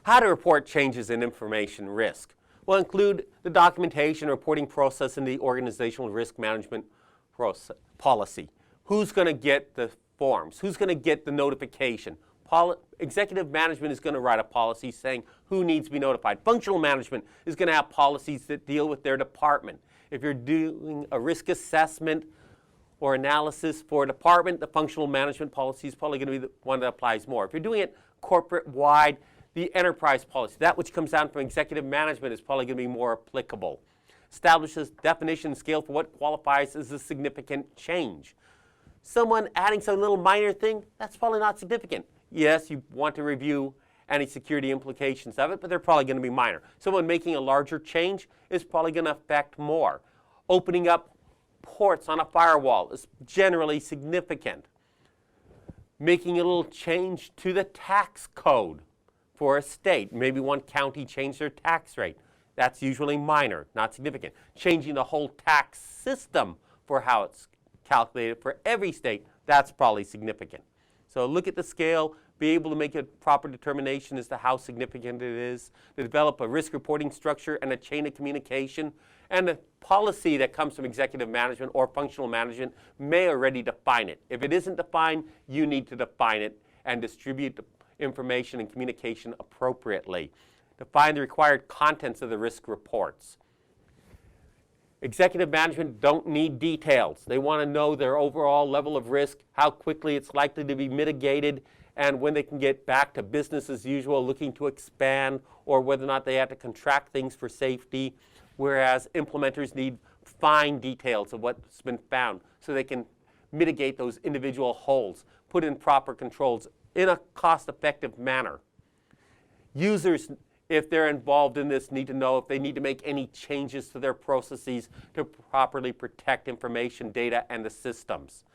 How to report changes in information risk. Will include the documentation reporting process in the organizational risk management policy. Who's going to get the forms? Who's going to get the notification? Executive management is going to write a policy saying who needs to be notified. Functional management is going to have policies that deal with their department. If you're doing a risk assessment or analysis for a department, the functional management policy is probably going to be the one that applies more. If you're doing it corporate-wide, the enterprise policy, that which comes down from executive management, is probably going to be more applicable. Establishes definition and scale for what qualifies as a significant change. Someone adding some little minor thing, that's probably not significant. Yes, you want to review any security implications of it, but they're probably going to be minor. Someone making a larger change is probably going to affect more. Opening up ports on a firewall is generally significant. Making a little change to the tax code for a state. Maybe one county changed their tax rate. That's usually minor, not significant. Changing the whole tax system for how it's calculated for every state, that's probably significant. So look at the scale, be able to make a proper determination as to how significant it is, to develop a risk reporting structure and a chain of communication, and the policy that comes from executive management or functional management may already define it. If it isn't defined, you need to define it and distribute the information and communication appropriately. Define the required contents of the risk reports. Executive management don't need details. They want to know their overall level of risk, how quickly it's likely to be mitigated, and when they can get back to business as usual, looking to expand, or whether or not they have to contract things for safety, whereas implementers need fine details of what's been found so they can mitigate those individual holes, put in proper controls in a cost-effective manner. Users, if they're involved in this, need to know if they need to make any changes to their processes to properly protect information, data, and the systems.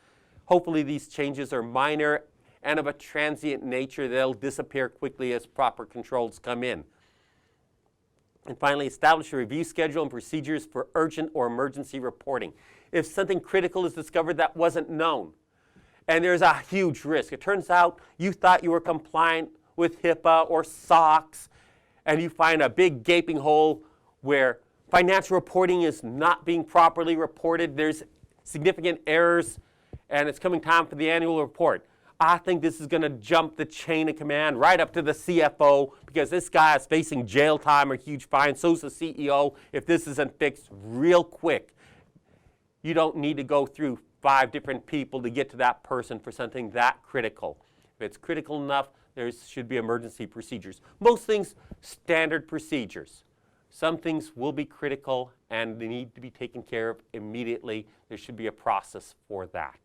Hopefully these changes are minor and of a transient nature. They'll disappear quickly as proper controls come in. And finally, establish a review schedule and procedures for urgent or emergency reporting. If something critical is discovered that wasn't known, and there's a huge risk, it turns out you thought you were compliant with HIPAA or SOX, and you find a big gaping hole where financial reporting is not being properly reported, there's significant errors, and it's coming time for the annual report. I think this is going to jump the chain of command right up to the CFO, because this guy is facing jail time or huge fine. So's the CEO. If this isn't fixed real quick, you don't need to go through 5 different people to get to that person for something that critical. If it's critical enough, there should be emergency procedures. Most things, standard procedures. Some things will be critical and they need to be taken care of immediately. There should be a process for that.